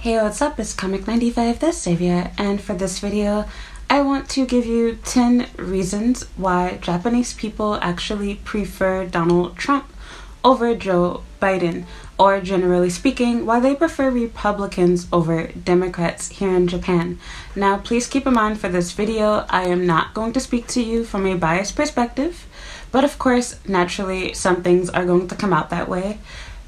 Hey, what's up? It's Comic95 the Savior, and for this video, I want to give you 10 reasons why Japanese people actually prefer Donald Trump over Joe Biden, or generally speaking, why they prefer Republicans over Democrats here in Japan. Now, please keep in mind for this video, I am not going to speak to you from a biased perspective, but of course, naturally, some things are going to come out that way.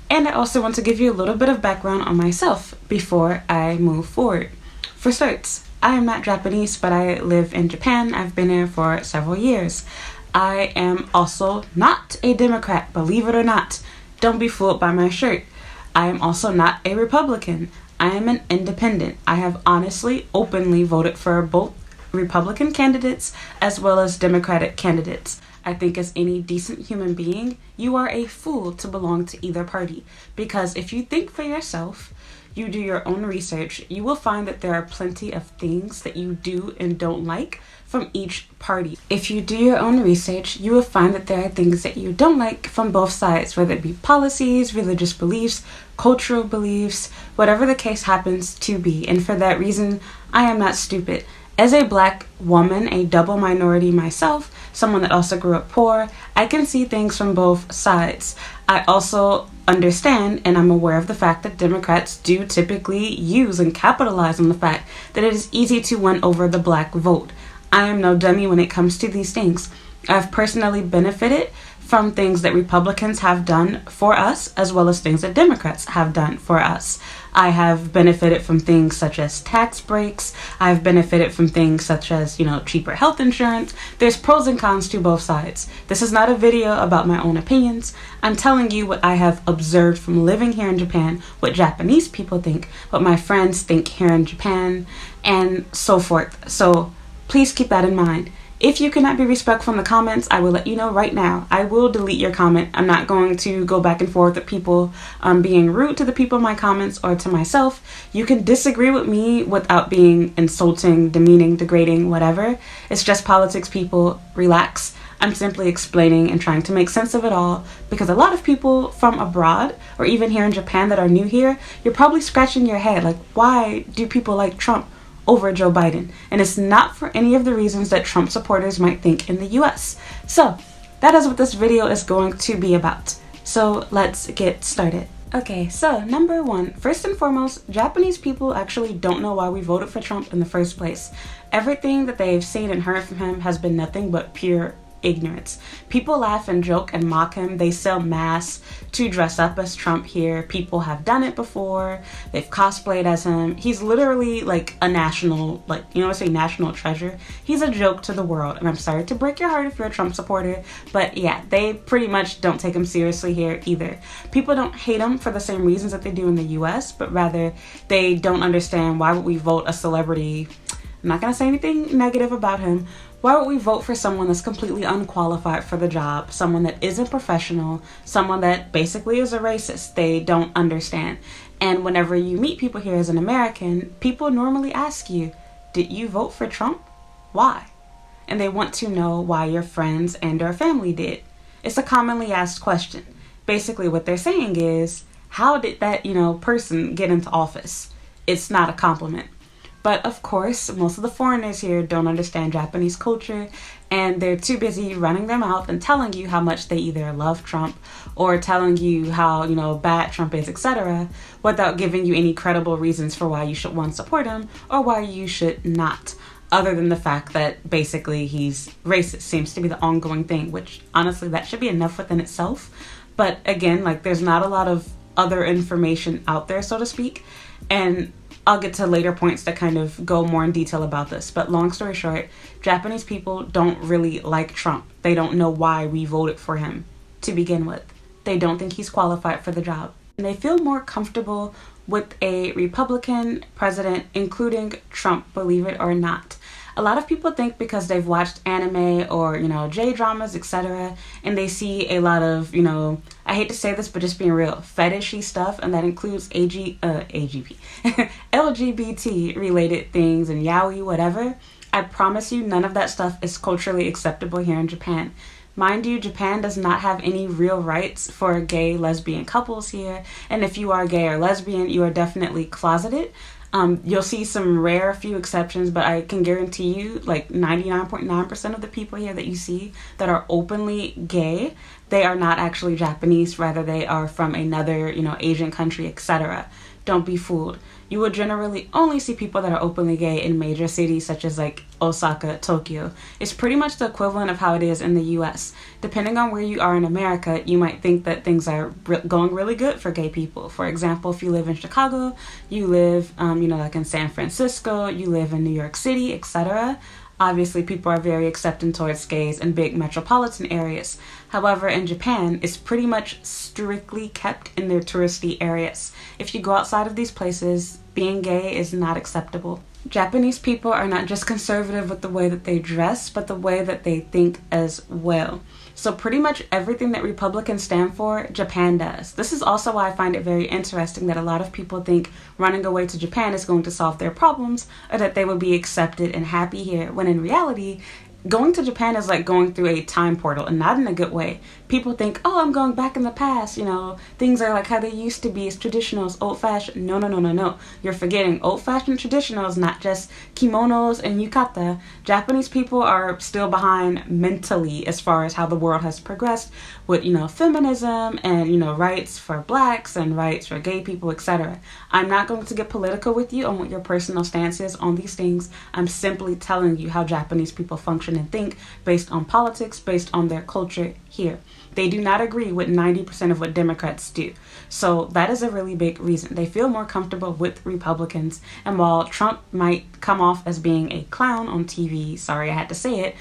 And I also want to give you a little bit of background on myself before I move forward. For starts, I am not Japanese, but I live in Japan. I've been here for several years. I am also not a Democrat, believe it or not. Don't be fooled by my shirt. I am also not a Republican. I am an independent. I have honestly, openly voted for both Republican candidates as well as Democratic candidates. I think as any decent human being, you are a fool to belong to either party, because if you think for yourself, you do your own research, you will find that there are plenty of things that you do and don't like from each party. If you do your own research, you will find that there are things that you don't like from both sides, whether it be policies, religious beliefs, cultural beliefs, whatever the case happens to be. And for that reason, I am not stupid. As a black woman, a double minority myself, someone that also grew up poor, I can see things from both sides. I also understand and I'm aware of the fact that Democrats do typically use and capitalize on the fact that it is easy to win over the black vote. I am no dummy when it comes to these things. I've personally benefited from things that Republicans have done for us, as well as things that Democrats have done for us. I have benefited from things such as tax breaks. I've benefited from things such as, cheaper health insurance. There's pros and cons to both sides. This is not a video about my own opinions. I'm telling you what I have observed from living here in Japan, what Japanese people think, what my friends think here in Japan, and so forth. So please keep that in mind. If you cannot be respectful in the comments, I will let you know right now. I will delete your comment. I'm not going to go back and forth with people being rude to the people in my comments or to myself. You can disagree with me without being insulting, demeaning, degrading, whatever. It's just politics, people. Relax. I'm simply explaining and trying to make sense of it all, because a lot of people from abroad or even here in Japan that are new here, you're probably scratching your head like, why do people like Trump over Joe Biden? And it's not for any of the reasons that Trump supporters might think in the US. So that is what this video is going to be about. So let's get started. Okay, so number one, first and foremost, Japanese people actually don't know why we voted for Trump in the first place. Everything that they've seen and heard from him has been nothing but pure ignorance. People laugh and joke and mock him. They sell masks to dress up as Trump here. People have done it before. They've cosplayed as him. He's literally like a national, national treasure. He's a joke to the world. And I'm sorry to break your heart if you're a Trump supporter, but yeah, they pretty much don't take him seriously here either. People don't hate him for the same reasons that they do in the US, but rather they don't understand why would we vote a celebrity. I'm not going to say anything negative about him. Why would we vote for someone that's completely unqualified for the job, someone that isn't professional, someone that basically is a racist? They don't understand. And whenever you meet people here as an American, people normally ask you, did you vote for Trump? Why? And they want to know why your friends and or family did. It's a commonly asked question. Basically what they're saying is, how did that, person get into office? It's not a compliment. But of course, most of the foreigners here don't understand Japanese culture, and they're too busy running their mouth and telling you how much they either love Trump or telling you how, bad Trump is, etc., without giving you any credible reasons for why you should, one, support him or why you should not, other than the fact that basically he's racist seems to be the ongoing thing, which honestly, that should be enough within itself. But again, there's not a lot of other information out there, so to speak, and I'll get to later points that kind of go more in detail about this. But long story short, Japanese people don't really like Trump. They don't know why we voted for him to begin with. They don't think he's qualified for the job. And they feel more comfortable with a Republican president, including Trump, believe it or not. A lot of people think because they've watched anime or, J-dramas, etc., and they see a lot of, I hate to say this, but just being real, fetishy stuff, and that includes LGBT-related things and yaoi, whatever. I promise you none of that stuff is culturally acceptable here in Japan. Mind you, Japan does not have any real rights for gay, lesbian couples here. And if you are gay or lesbian, you are definitely closeted. You'll see some rare few exceptions, but I can guarantee you like 99.9% of the people here that you see that are openly gay, they are not actually Japanese. Rather, they are from another, Asian country, etc. Don't be fooled. You will generally only see people that are openly gay in major cities such as like Osaka, Tokyo. It's pretty much the equivalent of how it is in the US. Depending on where you are in America, you might think that things are going really good for gay people. For example, if you live in Chicago, you live, like in San Francisco, you live in New York City, etc. Obviously, people are very accepting towards gays in big metropolitan areas. However, in Japan, it's pretty much strictly kept in their touristy areas. If you go outside of these places, being gay is not acceptable. Japanese people are not just conservative with the way that they dress, but the way that they think as well. So pretty much everything that Republicans stand for, Japan does. This is also why I find it very interesting that a lot of people think running away to Japan is going to solve their problems, or that they will be accepted and happy here, when in reality, going to Japan is like going through a time portal, and not in a good way. People think, oh, I'm going back in the past, things are like how they used to be, it's traditional, it's old-fashioned. No. You're forgetting old-fashioned traditional is not just kimonos and yukata. Japanese people are still behind mentally as far as how the world has progressed with, feminism and, rights for blacks and rights for gay people, etc. I'm not going to get political with you on what your personal stance is on these things. I'm simply telling you how Japanese people function and think based on politics, based on their culture here. They do not agree with 90% of what Democrats do. So that is a really big reason. They feel more comfortable with Republicans. And while Trump might come off as being a clown on TV, sorry I had to say it,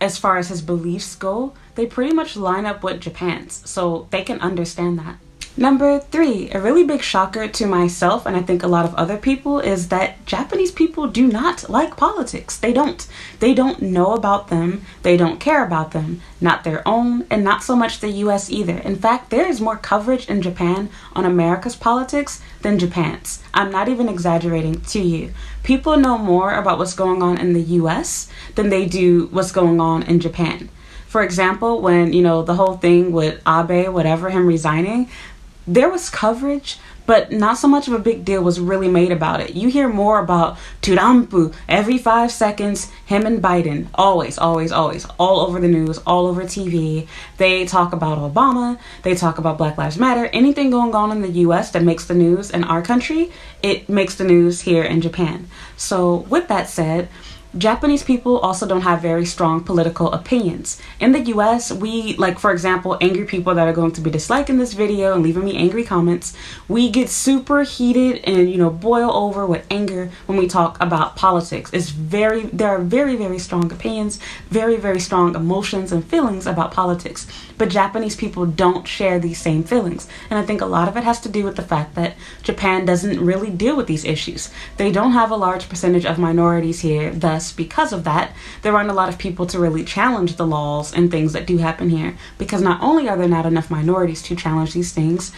as far as his beliefs go, they pretty much line up with Japan's. So they can understand that. Number 3, a really big shocker to myself, and I think a lot of other people, is that Japanese people do not like politics. They don't. They don't know about them. They don't care about them. Not their own, and not so much the US either. In fact, there is more coverage in Japan on America's politics than Japan's. I'm not even exaggerating to you. People know more about what's going on in the US than they do what's going on in Japan. For example, when, the whole thing with Abe, whatever, him resigning, there was coverage, but not so much of a big deal was really made about it. You hear more about Turampu every 5 seconds, him and Biden, always, all over the news, all over TV. They talk about Obama, they talk about Black Lives Matter. Anything going on in the US that makes the news in our country, it makes the news here in Japan. So with that said, Japanese people also don't have very strong political opinions. In the US, we, like, for example, angry people that are going to be disliking this video and leaving me angry comments, we get super heated and, boil over with anger when we talk about politics. There are very, very strong opinions, very, very strong emotions and feelings about politics. But Japanese people don't share these same feelings. And I think a lot of it has to do with the fact that Japan doesn't really deal with these issues. They don't have a large percentage of minorities here, thus because of that, there aren't a lot of people to really challenge the laws and things that do happen here, because not only are there not enough minorities to challenge these things,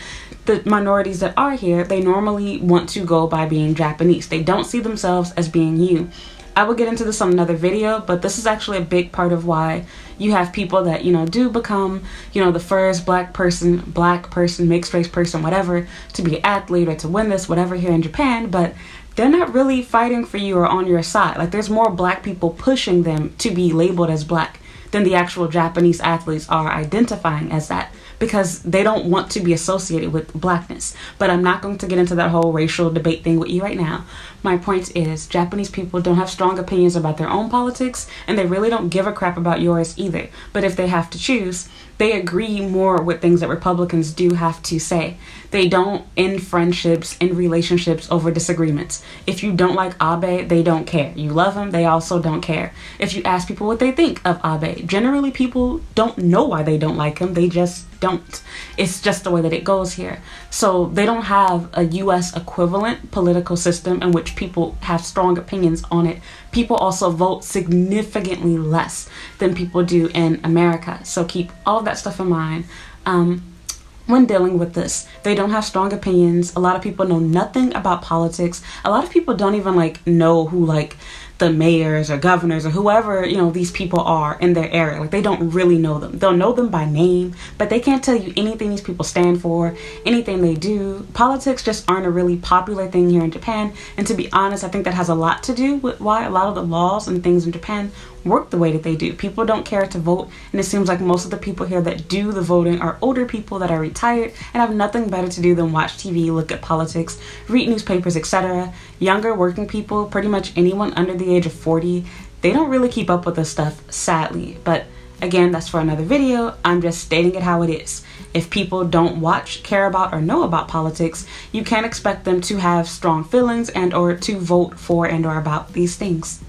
the minorities that are here, they normally want to go by being Japanese. They don't see themselves as being you. I will get into this on another video, but this is actually a big part of why you have people that, do become, the first black person, mixed race person, whatever, to be an athlete or to win this, whatever, here in Japan, but they're not really fighting for you or on your side. Like, there's more black people pushing them to be labeled as black than the actual Japanese athletes are identifying as that, because they don't want to be associated with blackness. But I'm not going to get into that whole racial debate thing with you right now. My point is, Japanese people don't have strong opinions about their own politics, and they really don't give a crap about yours either. But if they have to choose, they agree more with things that Republicans do have to say. They don't end friendships, end relationships over disagreements. If you don't like Abe, they don't care. You love him, they also don't care. If you ask people what they think of Abe, generally people don't know why they don't like him. They just don't. It's just the way that it goes here. So they don't have a US equivalent political system in which people have strong opinions on it. People also vote significantly less than people do in America. So keep all of that stuff in mind when dealing with this. They don't have strong opinions. A lot of people know nothing about politics. A lot of people don't even know who the mayors or governors or whoever, these people are in their area. Like, they don't really know them. They'll know them by name, but they can't tell you anything these people stand for, anything they do. Politics just aren't a really popular thing here in Japan. And to be honest, I think that has a lot to do with why a lot of the laws and things in Japan work the way that they do. People don't care to vote, and it seems like most of the people here that do the voting are older people that are retired and have nothing better to do than watch TV, look at politics, read newspapers, etc. Younger working people, pretty much anyone under the age of 40, they don't really keep up with this stuff, sadly. But again, that's for another video. I'm just stating it how it is. If people don't watch, care about, or know about politics, you can't expect them to have strong feelings and or to vote for and or about these things.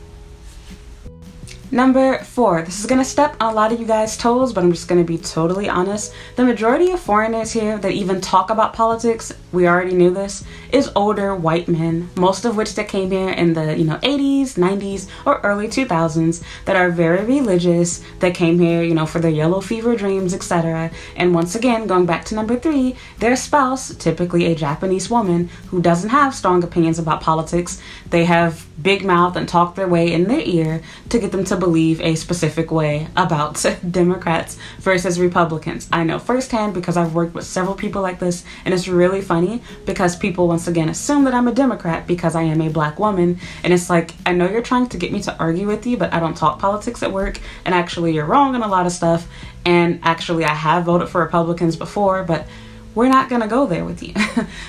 Number 4, this is going to step on a lot of you guys' toes, but I'm just going to be totally honest. The majority of foreigners here that even talk about politics, we already knew this, is older white men, most of which that came here in the 80s, 90s, or early 2000s, that are very religious, that came here, for their yellow fever dreams, etc. And once again, going back to number 3, their spouse, typically a Japanese woman who doesn't have strong opinions about politics, they have big mouth and talk their way in their ear to get them to believe a specific way about Democrats versus Republicans. I know firsthand because I've worked with several people like this, and it's really funny because people once again assume that I'm a Democrat because I am a black woman, and it's like, I know you're trying to get me to argue with you, but I don't talk politics at work, and actually you're wrong on a lot of stuff, and actually I have voted for Republicans before, but we're not gonna go there with you.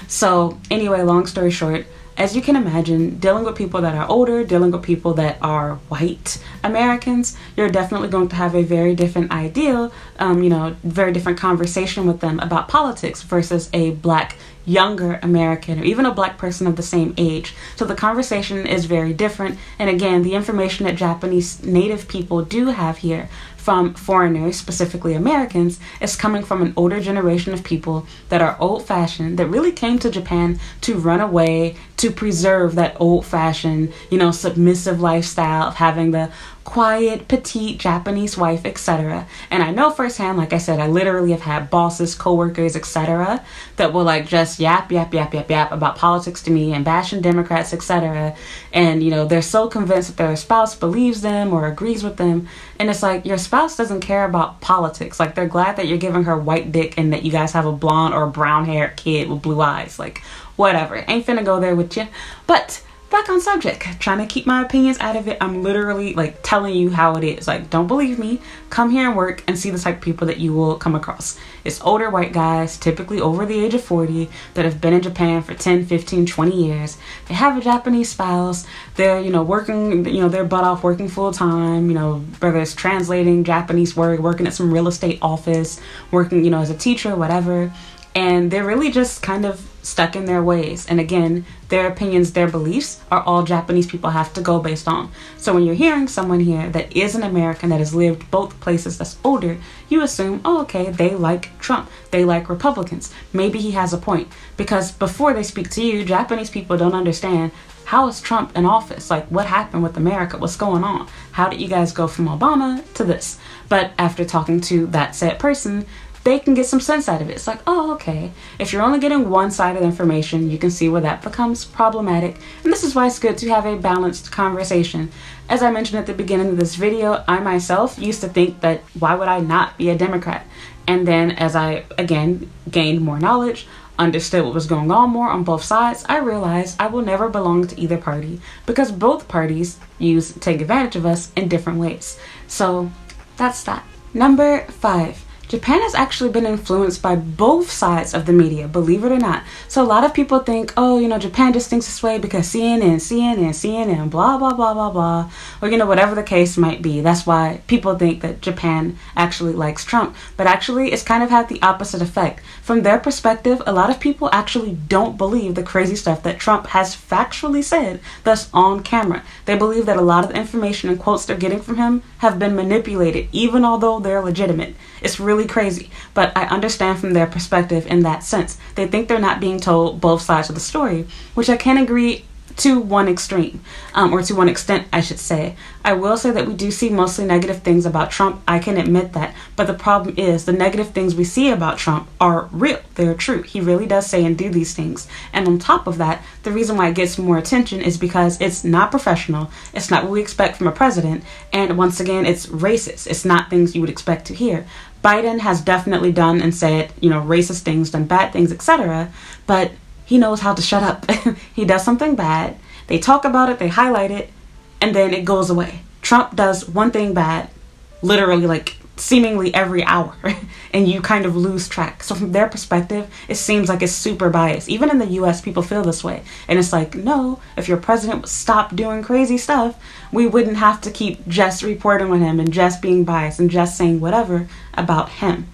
So anyway, long story short, as you can imagine, dealing with people that are older, dealing with people that are white Americans, you're definitely going to have a very different ideal, very different conversation with them about politics versus a black younger American or even a black person of the same age. So the conversation is very different. And again, the information that Japanese native people do have here from foreigners, specifically Americans, is coming from an older generation of people that are old-fashioned, that really came to Japan to run away, to preserve that old-fashioned, submissive lifestyle of having the quiet, petite Japanese wife, etc. And I know firsthand, like I said, I literally have had bosses, coworkers, etc. that will just yap about politics to me and bashing Democrats, etc. And, they're so convinced that their spouse believes them or agrees with them. And it's like, your spouse doesn't care about politics. Like, they're glad that you're giving her white dick and that you guys have a blonde or brown haired kid with blue eyes. Like, whatever. Ain't finna go there with you. But back on subject, trying to keep my opinions out of it. I'm literally telling you how it is. Don't believe me, come here and work and see the type of people that you will come across. It's older white guys, typically over the age of 40, that have been in Japan for 10, 15, 20 years. They have a Japanese spouse. They're, working, their butt off working full time, whether it's translating Japanese work, working at some real estate office, working, as a teacher, whatever. And they're really just kind of stuck in their ways. And again, their opinions, their beliefs are all Japanese people have to go based on. So when you're hearing someone here that is an American that has lived both places that's older, you assume, oh, okay, they like Trump. They like Republicans. Maybe he has a point. Because before they speak to you, Japanese people don't understand, how is Trump in office? What happened with America? What's going on? How did you guys go from Obama to this? But after talking to that said person, they can get some sense out of it. It's like, oh, okay. If you're only getting one side of the information, you can see where that becomes problematic. And this is why it's good to have a balanced conversation. As I mentioned at the beginning of this video, I myself used to think that why would I not be a Democrat? And then as I, again, gained more knowledge, understood what was going on more on both sides, I realized I will never belong to either party because both parties take advantage of us in different ways. So that's that. Number 5. Japan has actually been influenced by both sides of the media, believe it or not. So a lot of people think, oh, Japan just thinks this way because CNN, blah, blah, blah, blah, blah. Or, whatever the case might be. That's why people think that Japan actually likes Trump. But actually, it's kind of had the opposite effect. From their perspective, a lot of people actually don't believe the crazy stuff that Trump has factually said, thus on camera. They believe that a lot of the information and quotes they're getting from him have been manipulated, even although they're legitimate. It's really crazy, but I understand from their perspective in that sense. They think they're not being told both sides of the story, which I can agree to one extreme, or to one extent, I should say. I will say that we do see mostly negative things about Trump. I can admit that. But the problem is the negative things we see about Trump are real. They're true. He really does say and do these things. And on top of that, the reason why it gets more attention is because it's not professional. It's not what we expect from a president. And once again, it's racist. It's not things you would expect to hear. Biden has definitely done and said, racist things, done bad things, etc. But he knows how to shut up. He does something bad. They talk about it, they highlight it, and then it goes away. Trump does one thing bad, literally like seemingly every hour, and you kind of lose track. So from their perspective, it seems like it's super biased. Even in the US, people feel this way. And it's like, no, if your president would stop doing crazy stuff, we wouldn't have to keep just reporting on him and just being biased and just saying whatever about him.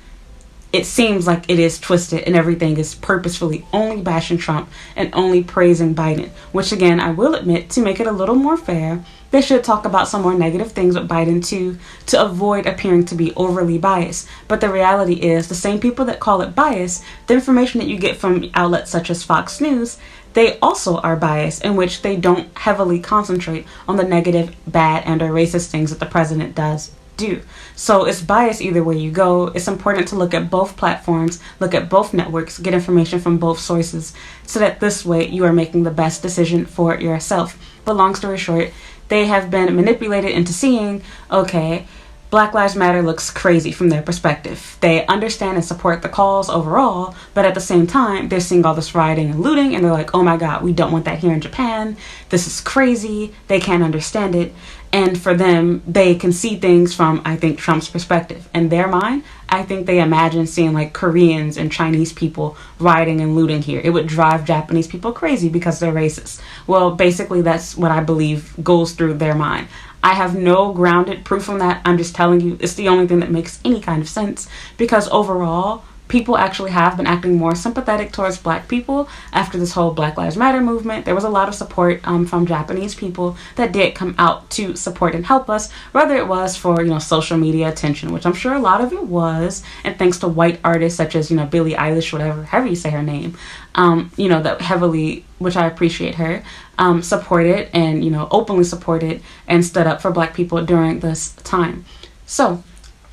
It seems like it is twisted and everything is purposefully only bashing Trump and only praising Biden, which again, I will admit, to make it a little more fair, they should talk about some more negative things with Biden too, to avoid appearing to be overly biased. But the reality is the same people that call it bias, the information that you get from outlets such as Fox News, they also are biased, in which they don't heavily concentrate on the negative, bad, and or racist things that the president does do. So it's biased either way you go. It's important to look at both platforms, look at both networks, get information from both sources, so that this way you are making the best decision for yourself. But long story short, they have been manipulated into seeing, okay, Black Lives Matter looks crazy from their perspective. They understand and support the cause overall, but at the same time, they're seeing all this rioting and looting, and they're like, oh my God, we don't want that here in Japan. This is crazy. They can't understand it. And for them, they can see things from, I think, Trump's perspective. In their mind, I think they imagine seeing like Koreans and Chinese people rioting and looting here. It would drive Japanese people crazy because they're racist. Well, basically, that's what I believe goes through their mind. I have no grounded proof on that. I'm just telling you, it's the only thing that makes any kind of sense, because overall, people actually have been acting more sympathetic towards Black people after this whole Black Lives Matter movement. There was a lot of support from Japanese people that did come out to support and help us, whether it was for, social media attention, which I'm sure a lot of it was, and thanks to white artists such as, Billie Eilish, however you say her name, that heavily, which I appreciate her, supported and, openly supported and stood up for Black people during this time. So,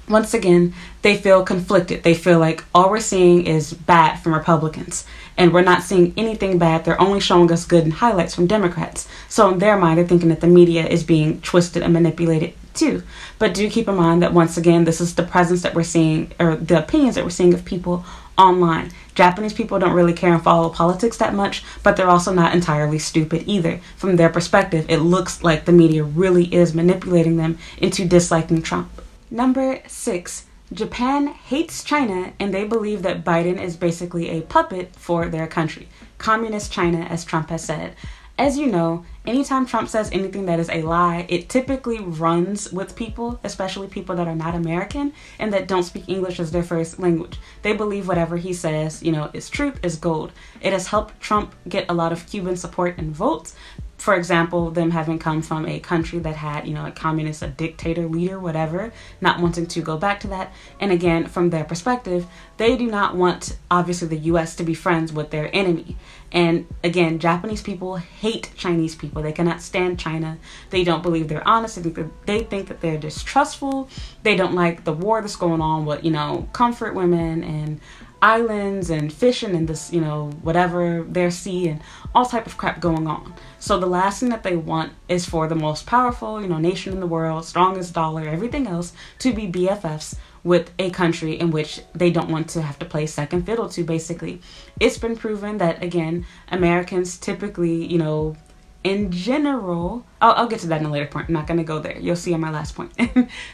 once again, they feel conflicted. They feel like all we're seeing is bad from Republicans, and we're not seeing anything bad. They're only showing us good and highlights from Democrats. So in their mind, they're thinking that the media is being twisted and manipulated too. But do keep in mind that once again, this is the presence that we're seeing, or the opinions that we're seeing of people online. Japanese people don't really care and follow politics that much, but they're also not entirely stupid either. From their perspective, it looks like the media really is manipulating them into disliking Trump. Number 6, Japan hates China, and they believe that Biden is basically a puppet for their country. Communist China, as Trump has said. As you know, anytime Trump says anything that is a lie, it typically runs with people, especially people that are not American and that don't speak English as their first language. They believe whatever he says, is truth, is gold. It has helped Trump get a lot of Cuban support and votes. For example, them having come from a country that had, a communist, a dictator leader, whatever, not wanting to go back to that. And again, from their perspective, they do not want, obviously, the U.S. to be friends with their enemy. And again, Japanese people hate Chinese people. They cannot stand China. They don't believe they're honest. They think that they're distrustful. They don't like the war that's going on with, comfort women and islands and fishing and this, whatever, their sea and all type of crap going on. So the last thing that they want is for the most powerful, nation in the world, strongest dollar, everything else, to be BFFs with a country in which they don't want to have to play second fiddle to, basically. It's been proven that, again, Americans typically, in general, I'll get to that in a later point. I'm not going to go there. You'll see on my last point.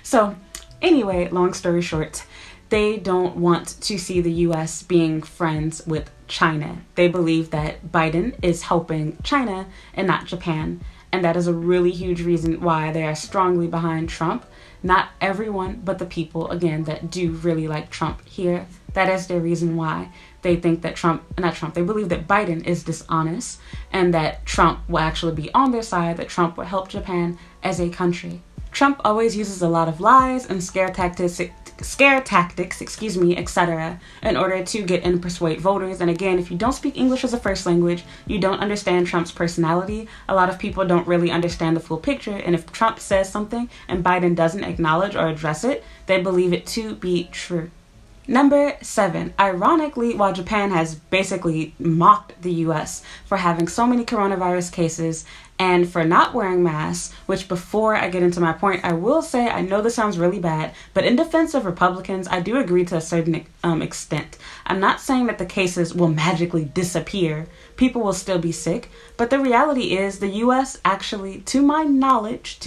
So anyway, long story short, they don't want to see the U.S. being friends with China. They believe that Biden is helping China and not Japan. And that is a really huge reason why they are strongly behind Trump. Not everyone, but the people, again, that do really like Trump here. That is their reason why they think that they believe that Biden is dishonest and that Trump will actually be on their side, that Trump will help Japan as a country. Trump always uses a lot of lies and scare tactics scare tactics, etc., in order to get and persuade voters. And again, if you don't speak English as a first language, you don't understand Trump's personality. A lot of people don't really understand the full picture, and if Trump says something and Biden doesn't acknowledge or address it, they believe it to be true. Number 7, ironically, while Japan has basically mocked the US for having so many coronavirus cases and for not wearing masks, which before I get into my point, I will say, I know this sounds really bad, but in defense of Republicans, I do agree to a certain extent. I'm not saying that the cases will magically disappear. People will still be sick, but the reality is the US actually, to my knowledge,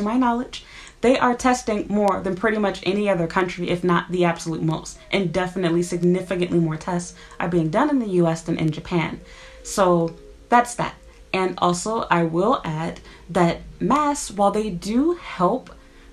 they are testing more than pretty much any other country, if not the absolute most. And definitely significantly more tests are being done in the US than in Japan. So that's that. And also, I will add that masks, while they do help,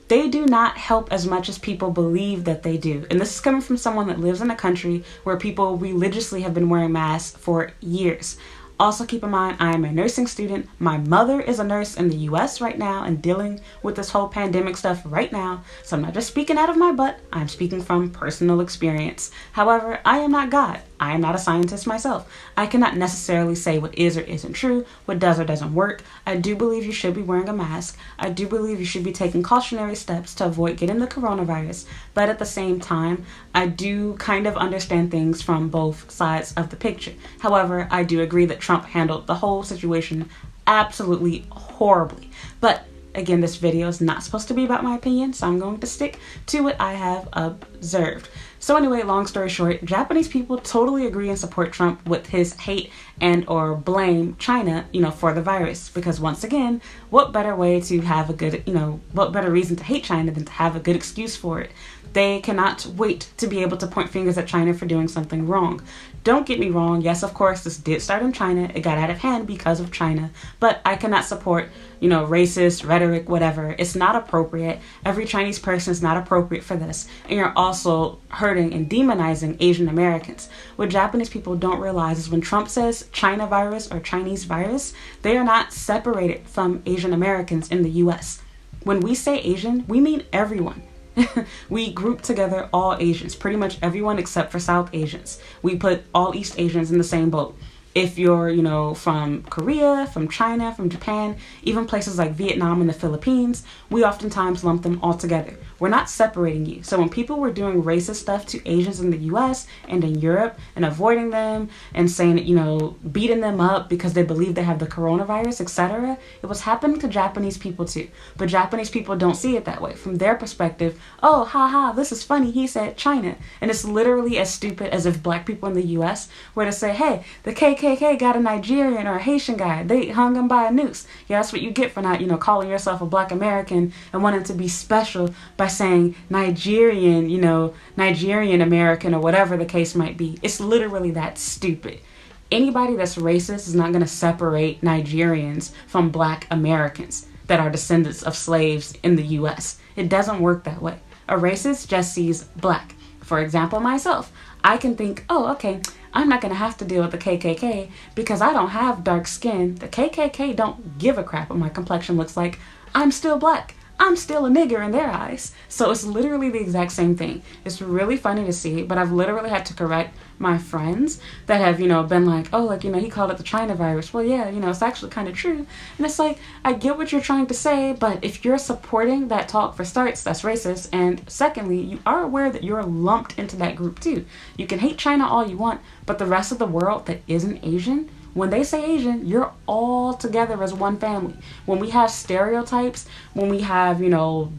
they do not help as much as people believe that they do. And this is coming from someone that lives in a country where people religiously have been wearing masks for years. Also keep in mind, I am a nursing student. My mother is a nurse in the US right now and dealing with this whole pandemic stuff right now. So I'm not just speaking out of my butt, I'm speaking from personal experience. However, I am not God. I am not a scientist myself. I cannot necessarily say what is or isn't true, what does or doesn't work. I do believe you should be wearing a mask. I do believe you should be taking cautionary steps to avoid getting the coronavirus. But at the same time, I do kind of understand things from both sides of the picture. However, I do agree that Trump handled the whole situation absolutely horribly. But again, this video is not supposed to be about my opinion, so I'm going to stick to what I have observed. So anyway, long story short, Japanese people totally agree and support Trump with his hate and or blame China, for the virus. Because once again, what better way to have a good, what better reason to hate China than to have a good excuse for it? They cannot wait to be able to point fingers at China for doing something wrong. Don't get me wrong. Yes, of course, this did start in China. It got out of hand because of China. But I cannot support, racist rhetoric, whatever. It's not appropriate. Every Chinese person is not appropriate for this. And you're also hurting and demonizing Asian Americans. What Japanese people don't realize is when Trump says China virus or Chinese virus, they are not separated from Asian Americans in the US. When we say Asian, we mean everyone. We group together all Asians, pretty much everyone except for South Asians. We put all East Asians in the same boat. If you're, from Korea, from China, from Japan, even places like Vietnam and the Philippines, we oftentimes lump them all together. We're not separating you. So when people were doing racist stuff to Asians in the US and in Europe and avoiding them and saying, beating them up because they believe they have the coronavirus, etc., it was happening to Japanese people too. But Japanese people don't see it that way. From their perspective, oh, haha, this is funny, he said China. And it's literally as stupid as if black people in the US were to say, hey, the KKK got a Nigerian or a Haitian guy. They hung him by a noose. Yeah, that's what you get for not, calling yourself a black American and wanting to be special by saying Nigerian, Nigerian American or whatever the case might be. It's literally that stupid. Anybody that's racist is not going to separate Nigerians from black Americans that are descendants of slaves in the US. It doesn't work that way. A racist just sees black. For example, myself, I can think, oh, okay, I'm not going to have to deal with the KKK because I don't have dark skin. The KKK don't give a crap what my complexion looks like. I'm still black. I'm still a nigger in their eyes. So it's literally the exact same thing. It's really funny to see, but I've literally had to correct my friends that have, been like, oh, he called it the China virus. Well, yeah, it's actually kind of true. And it's like, I get what you're trying to say, but if you're supporting that talk, for starts, that's racist. And secondly, you are aware that you're lumped into that group too. You can hate China all you want, but the rest of the world that isn't Asian, when they say Asian, you're all together as one family. When we have stereotypes, when we have,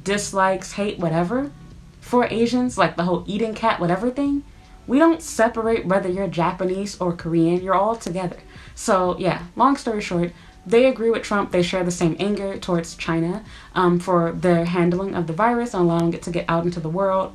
dislikes, hate, whatever, for Asians, like the whole eating cat, whatever thing, we don't separate whether you're Japanese or Korean. You're all together. So, yeah, long story short, they agree with Trump. They share the same anger towards China for their handling of the virus and allowing it to get out into the world.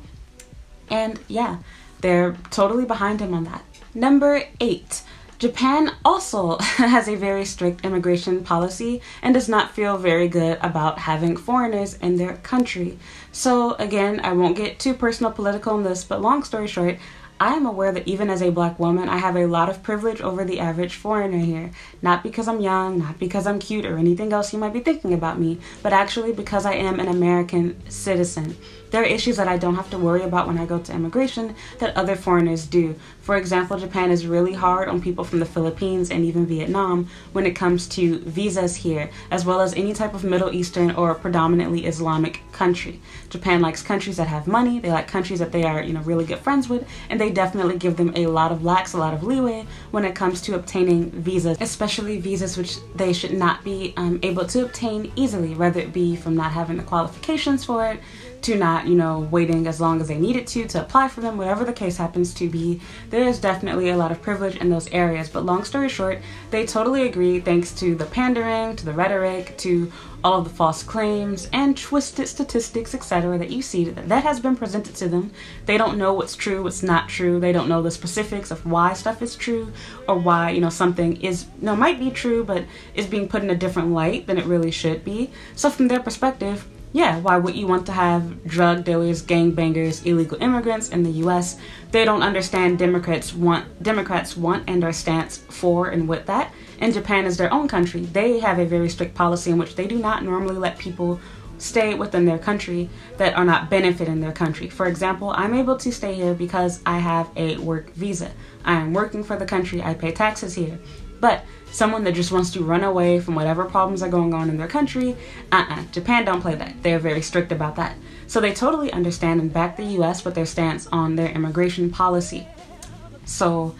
And, yeah, they're totally behind him on that. Number 8. Japan also has a very strict immigration policy and does not feel very good about having foreigners in their country. So again, I won't get too personal political on this, but long story short, I am aware that even as a black woman, I have a lot of privilege over the average foreigner here. Not because I'm young, not because I'm cute or anything else you might be thinking about me, but actually because I am an American citizen. There are issues that I don't have to worry about when I go to immigration that other foreigners do. For example, Japan is really hard on people from the Philippines and even Vietnam when it comes to visas here, as well as any type of Middle Eastern or predominantly Islamic country. Japan likes countries that have money, they like countries that they are, really good friends with, and they definitely give them a lot of lax, a lot of leeway when it comes to obtaining visas, especially visas which they should not be able to obtain easily, whether it be from not having the qualifications for it, to not, waiting as long as they needed to apply for them, whatever the case happens to be. There is definitely a lot of privilege in those areas, but long story short, they totally agree thanks to the pandering, to the rhetoric, to all of the false claims and twisted statistics, etc. that you see that has been presented to them. They don't know what's true, what's not true. They don't know the specifics of why stuff is true, or why, something is, might be true, but is being put in a different light than it really should be. So from their perspective, yeah, why would you want to have drug dealers, gangbangers, illegal immigrants in the US? They don't understand Democrats want and our stance for and with that. And Japan is their own country. They have a very strict policy in which they do not normally let people stay within their country that are not benefiting their country. For example, I'm able to stay here because I have a work visa. I am working for the country, I pay taxes here. But someone that just wants to run away from whatever problems are going on in their country, Japan don't play that. They're very strict about that. So they totally understand and back the US with their stance on their immigration policy. So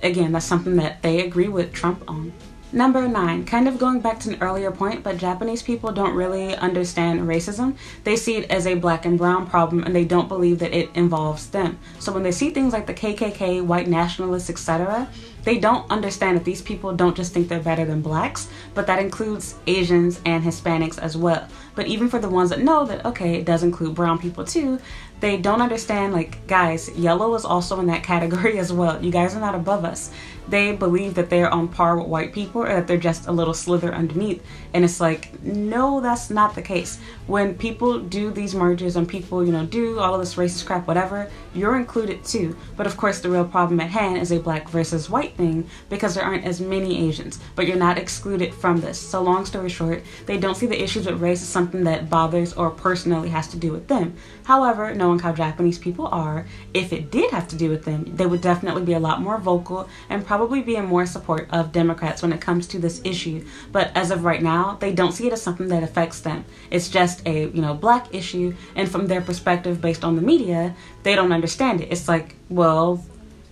again, that's something that they agree with Trump on. Number 9, kind of going back to an earlier point, but Japanese people don't really understand racism. They see it as a black and brown problem, and they don't believe that it involves them. So when they see things like the KKK, white nationalists, etc., they don't understand that these people don't just think they're better than blacks, but that includes Asians and Hispanics as well. But even for the ones that know that, okay, it does include brown people too, they don't understand, like, guys, yellow is also in that category as well. You guys are not above us. They believe that they're on par with white people, or that they're just a little slither underneath. And it's like, no, that's not the case. When people do these mergers and people, do all of this racist crap, whatever, you're included too. But of course, the real problem at hand is a black versus white thing, because there aren't as many Asians, but you're not excluded from this. So long story short, they don't see the issues with race as something that bothers or personally has to do with them. However, knowing how Japanese people are, if it did have to do with them, they would definitely be a lot more vocal and probably be in more support of Democrats when it comes to this issue. But as of right now, they don't see it as something that affects them. It's just a, black issue, and from their perspective, based on the media, they don't understand it. It's like, well,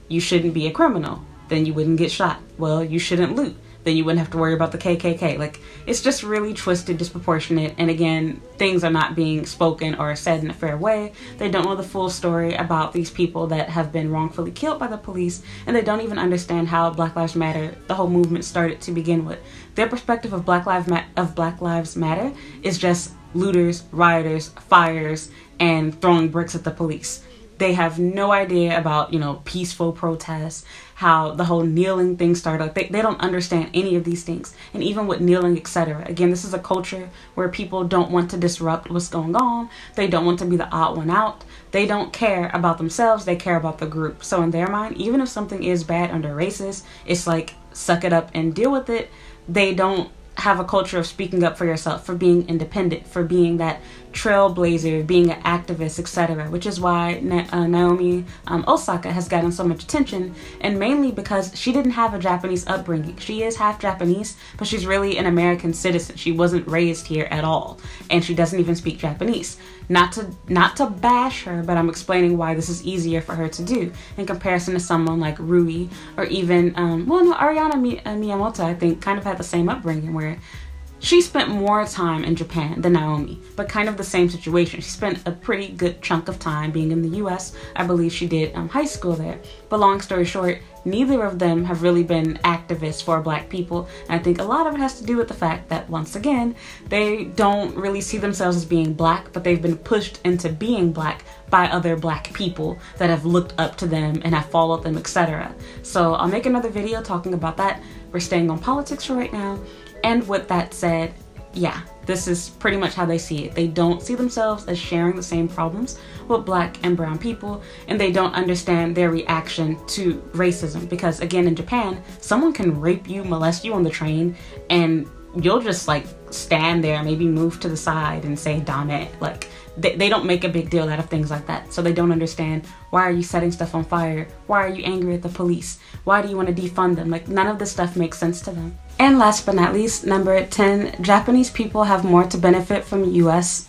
you shouldn't be a criminal, then you wouldn't get shot. Well, you shouldn't loot, then you wouldn't have to worry about the KKK. Like, it's just really twisted, disproportionate, and again, things are not being spoken or said in a fair way. They don't know the full story about these people that have been wrongfully killed by the police, and they don't even understand how Black Lives Matter, the whole movement, started to begin with. Their perspective of Black Lives Matter is just looters, rioters, fires, and throwing bricks at the police. They have no idea about, peaceful protests, how the whole kneeling thing started. They don't understand any of these things. And even with kneeling, etc. Again, this is a culture where people don't want to disrupt what's going on. They don't want to be the odd one out. They don't care about themselves. They care about the group. So in their mind, even if something is bad under racist, it's like, suck it up and deal with it. They don't have a culture of speaking up for yourself, for being independent, for being that trailblazer, being an activist, etc. Which is why Naomi Osaka has gotten so much attention, and mainly because she didn't have a Japanese upbringing. She is half Japanese, but she's really an American citizen. She wasn't raised here at all, and she doesn't even speak Japanese. Not to bash her, but I'm explaining why this is easier for her to do in comparison to someone like Rui, or even Ariana Miyamoto, I think, kind of had the same upbringing where she spent more time in Japan than Naomi, but kind of the same situation. She spent a pretty good chunk of time being in the US. I believe she did high school there. But long story short, neither of them have really been activists for Black people. And I think a lot of it has to do with the fact that, once again, they don't really see themselves as being Black, but they've been pushed into being Black by other Black people that have looked up to them and have followed them, etc. So I'll make another video talking about that. We're staying on politics for right now. And with that said, yeah, this is pretty much how they see it. They don't see themselves as sharing the same problems with Black and brown people, and they don't understand their reaction to racism. Because again, in Japan, someone can rape you, molest you on the train, and you'll just like stand there, maybe move to the side and say "Dame." Like they don't make a big deal out of things like that. So they don't understand, why are you setting stuff on fire? Why are you angry at the police? Why do you want to defund them? Like, none of this stuff makes sense to them. And last but not least, number 10, Japanese people have more to benefit from the US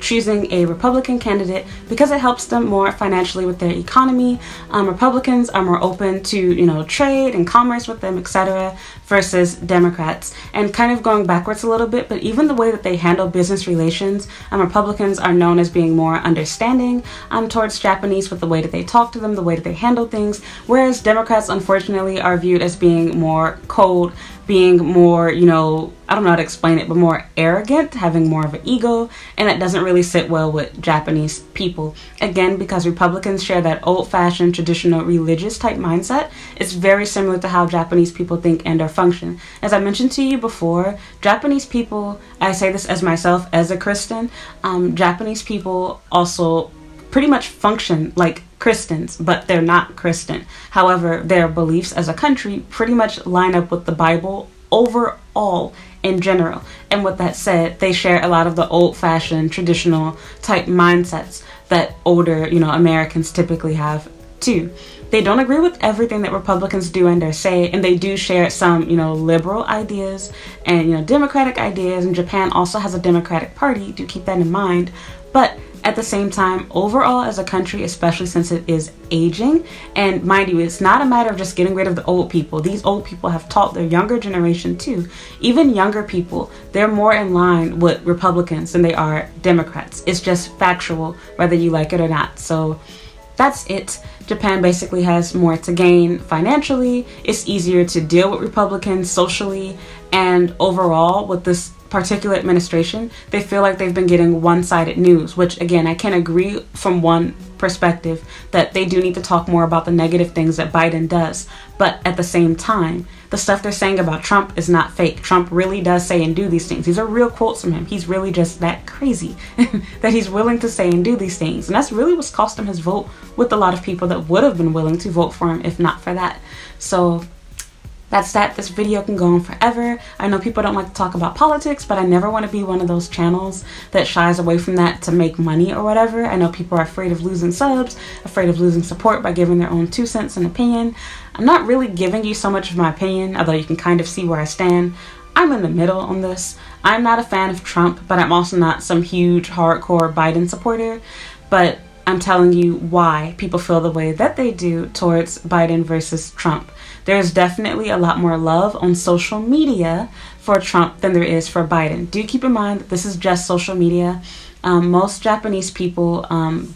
choosing a Republican candidate because it helps them more financially with their economy. Republicans are more open to, trade and commerce with them, etc., versus Democrats. And kind of going backwards a little bit, but even the way that they handle business relations, Republicans are known as being more understanding towards Japanese with the way that they talk to them, the way that they handle things, whereas Democrats, unfortunately, are viewed as being more cold, being more, I don't know how to explain it, but more arrogant, having more of an ego, and that doesn't really sit well with Japanese people. Again, because Republicans share that old-fashioned, traditional, religious type mindset, it's very similar to how Japanese people think and or function. As I mentioned to you before, Japanese people, I say this as myself, as a Christian, Japanese people also pretty much function like Christians, but they're not Christian. However, their beliefs as a country pretty much line up with the Bible overall in general. And with that said, they share a lot of the old-fashioned, traditional type mindsets that older, Americans typically have too. They don't agree with everything that Republicans do and or say, and they do share some, liberal ideas and, democratic ideas. And Japan also has a Democratic Party. Do keep that in mind. But at the same time, overall as a country, especially since it is aging, and mind you, it's not a matter of just getting rid of the old people. These old people have taught their younger generation too. Even younger people, they're more in line with Republicans than they are Democrats. It's just factual, whether you like it or not. So that's it. Japan basically has more to gain financially. It's easier to deal with Republicans socially, and overall with this particular administration, they feel like they've been getting one-sided news, which again, I can agree from one perspective that they do need to talk more about the negative things that Biden does. But at the same time, the stuff they're saying about Trump is not fake. Trump really does say and do these things. These are real quotes from him. He's really just that crazy that he's willing to say and do these things. And that's really what's cost him his vote with a lot of people that would have been willing to vote for him if not for that. So that's that. This video can go on forever. I know people don't like to talk about politics, but I never want to be one of those channels that shies away from that to make money or whatever. I know people are afraid of losing subs, afraid of losing support by giving their own 2 cents and opinion. I'm not really giving you so much of my opinion, although you can kind of see where I stand. I'm in the middle on this. I'm not a fan of Trump, but I'm also not some huge hardcore Biden supporter. But I'm telling you why people feel the way that they do towards Biden versus Trump. There's definitely a lot more love on social media for Trump than there is for Biden. Do keep in mind that this is just social media. Most Japanese people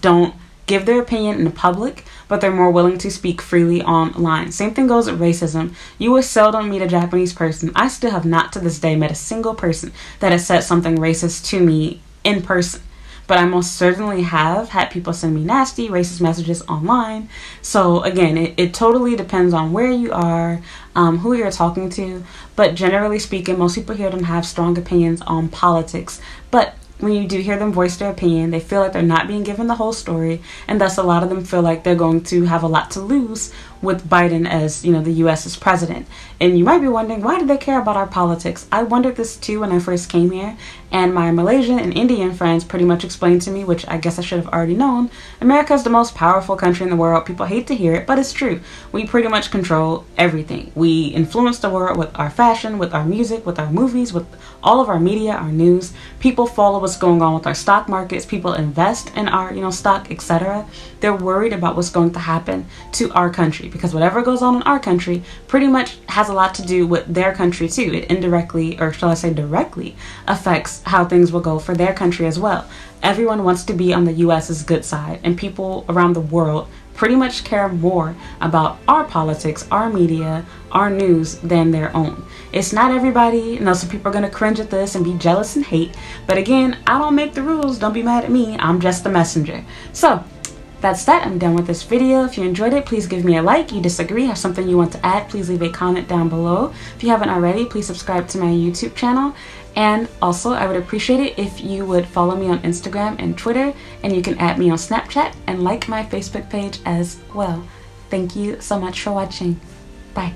don't give their opinion in the public, but they're more willing to speak freely online. Same thing goes with racism. You will seldom meet a Japanese person. I still have not to this day met a single person that has said something racist to me in person. But I most certainly have had people send me nasty, racist messages online. So again, it totally depends on where you are, who you're talking to. But generally speaking, most people here don't have strong opinions on politics. But when you do hear them voice their opinion, they feel like they're not being given the whole story. And thus a lot of them feel like they're going to have a lot to lose with Biden as, the U.S.'s president. And you might be wondering, why do they care about our politics? I wondered this too when I first came here. And my Malaysian and Indian friends pretty much explained to me, which I guess I should have already known, America is the most powerful country in the world. People hate to hear it, but it's true. We pretty much control everything. We influence the world with our fashion, with our music, with our movies, with all of our media, our news. People follow what's going on with our stock markets. People invest in our, stock, etc. They're worried about what's going to happen to our country, because whatever goes on in our country pretty much has a lot to do with their country too. It indirectly, or shall I say directly, affects how things will go for their country as well. Everyone wants to be on the US's good side, and people around the world pretty much care more about our politics, our media, our news than their own. It's not everybody. Some people are going to cringe at this and be jealous and hate. But again, I don't make the rules. Don't be mad at me. I'm just the messenger. So that's that. I'm done with this video. If you enjoyed it, please give me a like. You disagree, have something you want to add, please leave a comment down below. If you haven't already, please subscribe to my YouTube channel. And also, I would appreciate it if you would follow me on Instagram and Twitter, and you can add me on Snapchat and like my Facebook page as well. Thank you so much for watching. Bye.